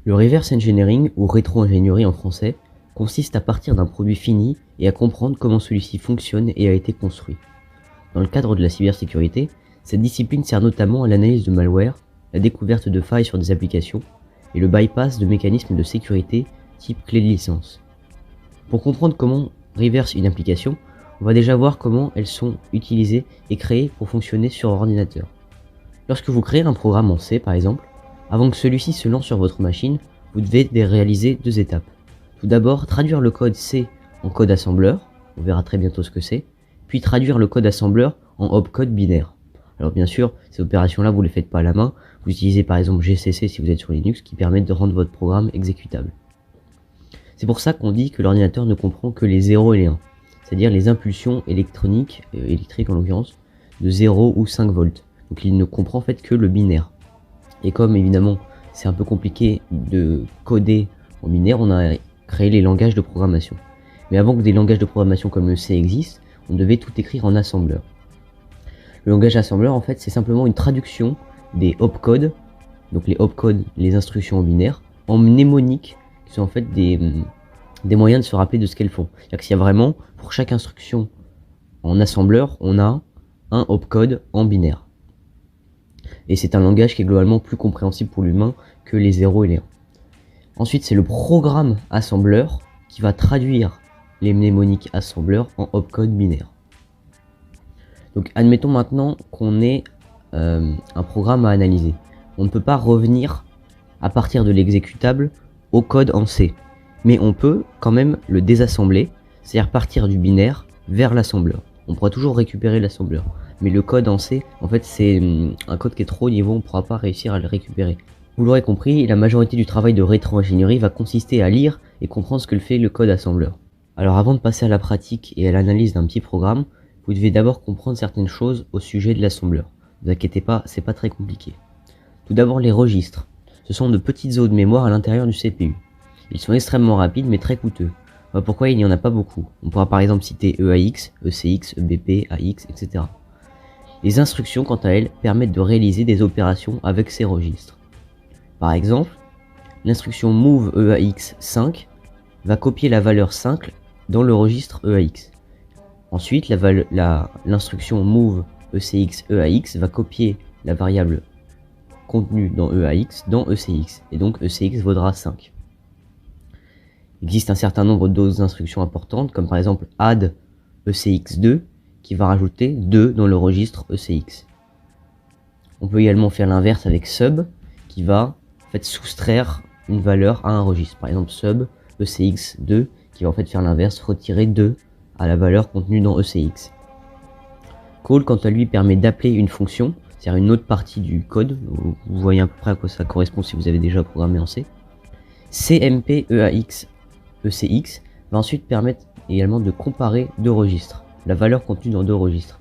Le reverse engineering, ou rétro-ingénierie en français, consiste à partir d'un produit fini et à comprendre comment celui-ci fonctionne et a été construit. Dans le cadre de la cybersécurité, cette discipline sert notamment à l'analyse de malware, la découverte de failles sur des applications et le bypass de mécanismes de sécurité type clé de licence. Pour comprendre comment reverse une application, on va déjà voir comment elles sont utilisées et créées pour fonctionner sur ordinateur. Lorsque vous créez un programme en C par exemple, avant que celui-ci se lance sur votre machine, vous devez réaliser deux étapes. Tout d'abord, traduire le code C en code assembleur, on verra très bientôt ce que c'est, puis traduire le code assembleur en opcode binaire. Alors bien sûr, ces opérations-là, vous ne les faites pas à la main, vous utilisez par exemple GCC si vous êtes sur Linux, qui permet de rendre votre programme exécutable. C'est pour ça qu'on dit que l'ordinateur ne comprend que les 0 et les 1, c'est-à-dire les impulsions électriques en l'occurrence, de 0 ou 5 volts. Donc il ne comprend en fait que le binaire. Et comme évidemment c'est un peu compliqué de coder en binaire, on a créé les langages de programmation. Mais avant que des langages de programmation comme le C existent, on devait tout écrire en assembleur. Le langage assembleur en fait c'est simplement une traduction des opcodes, donc les opcodes, les instructions en binaire, en mnémonique, qui sont en fait des moyens de se rappeler de ce qu'elles font. C'est-à-dire qu'il y a vraiment, pour chaque instruction en assembleur, on a un opcode en binaire. Et c'est un langage qui est globalement plus compréhensible pour l'humain que les 0 et les 1. Ensuite, c'est le programme assembleur qui va traduire les mnémoniques assembleurs en opcode binaire. Donc admettons maintenant qu'on ait un programme à analyser. On ne peut pas revenir à partir de l'exécutable au code en C, mais on peut quand même le désassembler, c'est-à-dire partir du binaire vers l'assembleur. On pourra toujours récupérer l'assembleur, mais le code en C, en fait c'est un code qui est trop haut niveau, on ne pourra pas réussir à le récupérer. Vous l'aurez compris, la majorité du travail de rétro-ingénierie va consister à lire et comprendre ce que fait le code assembleur. Alors avant de passer à la pratique et à l'analyse d'un petit programme, vous devez d'abord comprendre certaines choses au sujet de l'assembleur. Ne vous inquiétez pas, c'est pas très compliqué. Tout d'abord les registres. Ce sont de petites zones de mémoire à l'intérieur du CPU. Ils sont extrêmement rapides mais très coûteux. Voilà pourquoi il n'y en a pas beaucoup. On pourra par exemple citer EAX, ECX, EBP, AX, etc. Les instructions quant à elles permettent de réaliser des opérations avec ces registres. Par exemple, l'instruction move EAX 5 va copier la valeur 5 dans le registre EAX. Ensuite, l'instruction move ECX EAX va copier la variable contenue dans EAX dans ECX, et donc ECX vaudra 5. Il existe un certain nombre d'autres instructions importantes, comme par exemple add ECX2, qui va rajouter 2 dans le registre ECX. On peut également faire l'inverse avec sub, qui va en fait soustraire une valeur à un registre. Par exemple sub ECX2, qui va en fait faire l'inverse, retirer 2 à la valeur contenue dans ECX. Call, quant à lui, permet d'appeler une fonction, c'est-à-dire une autre partie du code. Vous voyez à peu près à quoi ça correspond si vous avez déjà programmé en C. CMP EAX ECX va ensuite permettre également de comparer deux registres, la valeur contenue dans deux registres.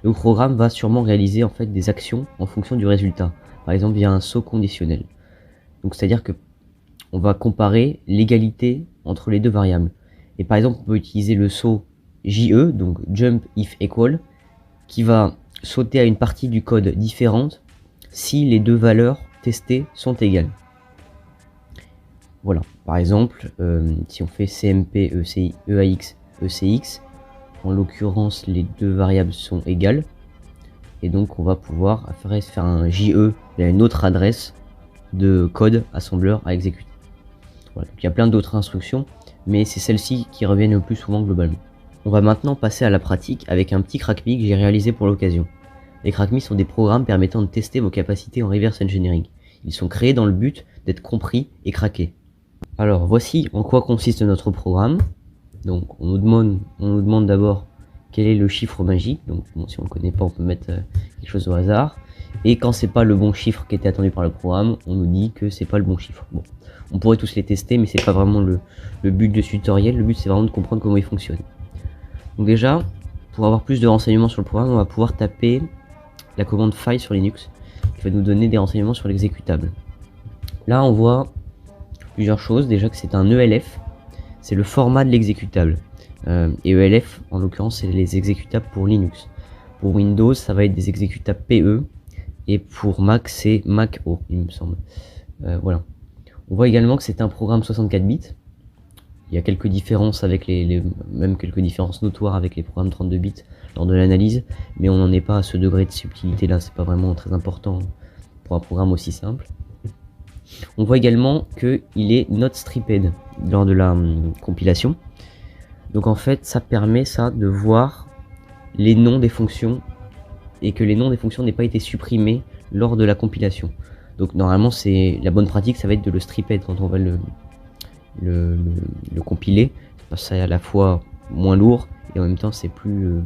Le programme va sûrement réaliser en fait des actions en fonction du résultat, par exemple via un saut conditionnel. Donc c'est-à-dire que on va comparer l'égalité entre les deux variables. Et par exemple on peut utiliser le saut JE, donc jump if equal, qui va sauter à une partie du code différente si les deux valeurs testées sont égales. Voilà, par exemple, si on fait CMP EAX ECX, en l'occurrence les deux variables sont égales, et donc on va pouvoir faire un JE vers une autre adresse de code assembleur à exécuter. Voilà, donc il y a plein d'autres instructions, mais c'est celles-ci qui reviennent le plus souvent globalement. On va maintenant passer à la pratique avec un petit crackme que j'ai réalisé pour l'occasion. Les crackme sont des programmes permettant de tester vos capacités en reverse engineering. Ils sont créés dans le but d'être compris et craqués. Alors voici en quoi consiste notre programme. Donc on nous demande d'abord quel est le chiffre magique. Donc bon, si on ne le connaît pas, on peut mettre quelque chose au hasard. Et quand c'est pas le bon chiffre qui était attendu par le programme, on nous dit que c'est pas le bon chiffre. Bon, on pourrait tous les tester, mais c'est pas vraiment le but de ce tutoriel. Le but c'est vraiment de comprendre comment il fonctionne. Donc déjà, pour avoir plus de renseignements sur le programme, on va pouvoir taper la commande file sur Linux, qui va nous donner des renseignements sur l'exécutable. Là on voit plusieurs choses. Déjà que c'est un ELF, c'est le format de l'exécutable. Et ELF en l'occurrence c'est les exécutables pour Linux. Pour Windows ça va être des exécutables PE, et pour Mac c'est Mac O il me semble. Voilà. On voit également que c'est un programme 64 bits. Il y a quelques différences avec même quelques différences notoires avec les programmes 32 bits lors de l'analyse, mais on n'en est pas à ce degré de subtilité là, c'est pas vraiment très important pour un programme aussi simple. On voit également qu'il est not stripped lors de la compilation. Donc en fait, ça permet de voir les noms des fonctions et que les noms des fonctions n'aient pas été supprimés lors de la compilation. Donc normalement, c'est la bonne pratique, ça va être de le stripper quand on va le compiler. C'est à la fois moins lourd et en même temps c'est plus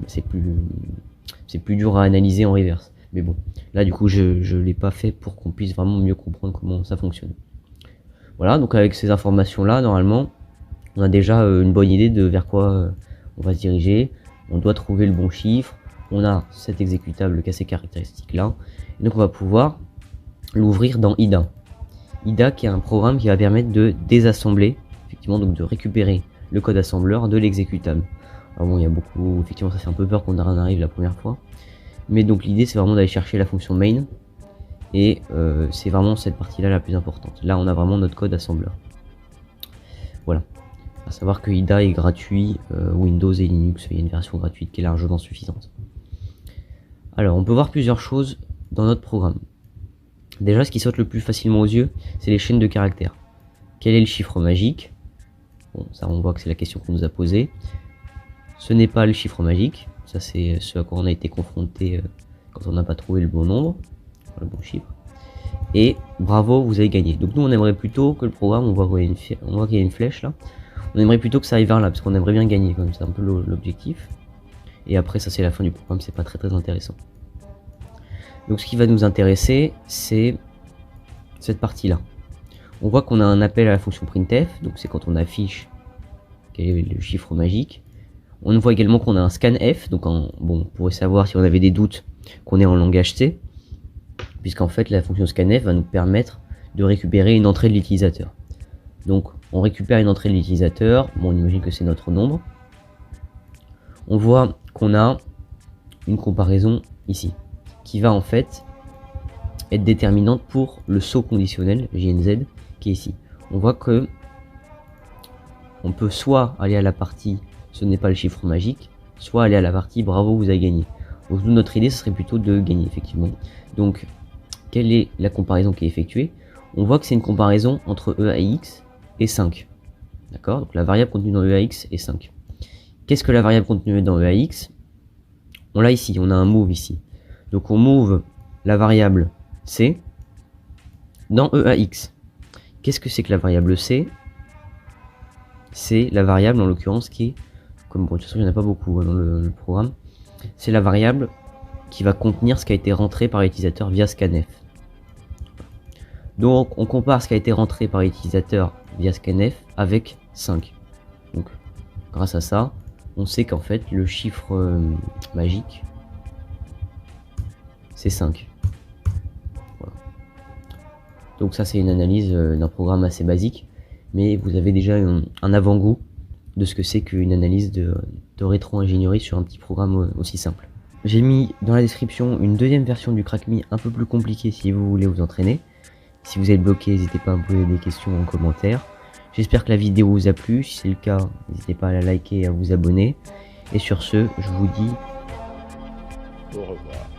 dur à analyser en reverse. Mais bon, là du coup je l'ai pas fait pour qu'on puisse vraiment mieux comprendre comment ça fonctionne. Voilà, donc avec ces informations là, normalement on a déjà une bonne idée de vers quoi on va se diriger. On doit trouver le bon chiffre, on a cet exécutable qui a ces caractéristiques là, et donc on va pouvoir l'ouvrir dans IDA. IDA qui est un programme qui va permettre de désassembler, effectivement, donc de récupérer le code assembleur de l'exécutable. Alors bon, il y a beaucoup, effectivement ça fait un peu peur qu'on en arrive la première fois, mais donc l'idée c'est vraiment d'aller chercher la fonction main, et c'est vraiment cette partie là la plus importante. Là on a vraiment notre code assembleur. Voilà, à savoir que IDA est gratuit, Windows et Linux, il y a une version gratuite qui est largement suffisante. Alors on peut voir plusieurs choses dans notre programme. Déjà, ce qui saute le plus facilement aux yeux, c'est les chaînes de caractères. Quel est le chiffre magique? Bon, ça on voit que c'est la question qu'on nous a posée. Ce n'est pas le chiffre magique, ça c'est ce à quoi on a été confronté quand on n'a pas trouvé le bon nombre, le bon chiffre. Et bravo, vous avez gagné. Donc nous on aimerait plutôt que le programme, on voit qu'il y a une flèche là, on aimerait plutôt que ça aille vers là, parce qu'on aimerait bien gagner, comme c'est un peu l'objectif. Et après ça c'est la fin du programme, c'est pas très intéressant. Donc ce qui va nous intéresser, c'est cette partie-là. On voit qu'on a un appel à la fonction printf, donc c'est quand on affiche quel est le chiffre magique. On voit également qu'on a un scanf, donc bon, on pourrait savoir si on avait des doutes qu'on est en langage C, puisqu'en fait la fonction scanf va nous permettre de récupérer une entrée de l'utilisateur. Donc on récupère une entrée de l'utilisateur, bon on imagine que c'est notre nombre. On voit qu'on a une comparaison ici, qui va en fait être déterminante pour le saut conditionnel JNZ qui est ici. On voit que on peut soit aller à la partie ce n'est pas le chiffre magique, soit aller à la partie bravo vous avez gagné. Donc notre idée ce serait plutôt de gagner effectivement. Donc quelle est la comparaison qui est effectuée? On voit que c'est une comparaison entre EAX et 5. D'accord? Donc la variable contenue dans EAX est 5. Qu'est-ce que la variable contenue dans EAX? On l'a ici, on a un move ici. Donc on move la variable C dans EAX. Qu'est-ce que c'est que la variable C? C'est la variable en l'occurrence qui est, comme bon, de toute façon il n'y en a pas beaucoup dans le programme, c'est la variable qui va contenir ce qui a été rentré par l'utilisateur via scanf. Donc on compare ce qui a été rentré par l'utilisateur via scanf avec 5. Donc grâce à ça, on sait qu'en fait le chiffre magique c'est 5. Voilà. Donc ça c'est une analyse d'un programme assez basique, mais vous avez déjà un avant-goût de ce que c'est qu'une analyse de rétro-ingénierie sur un petit programme aussi simple. J'ai mis dans la description une deuxième version du CrackMe un peu plus compliquée si vous voulez vous entraîner. Si vous êtes bloqué, n'hésitez pas à me poser des questions en commentaire. J'espère que la vidéo vous a plu, si c'est le cas, n'hésitez pas à la liker et à vous abonner. Et sur ce, je vous dis au revoir.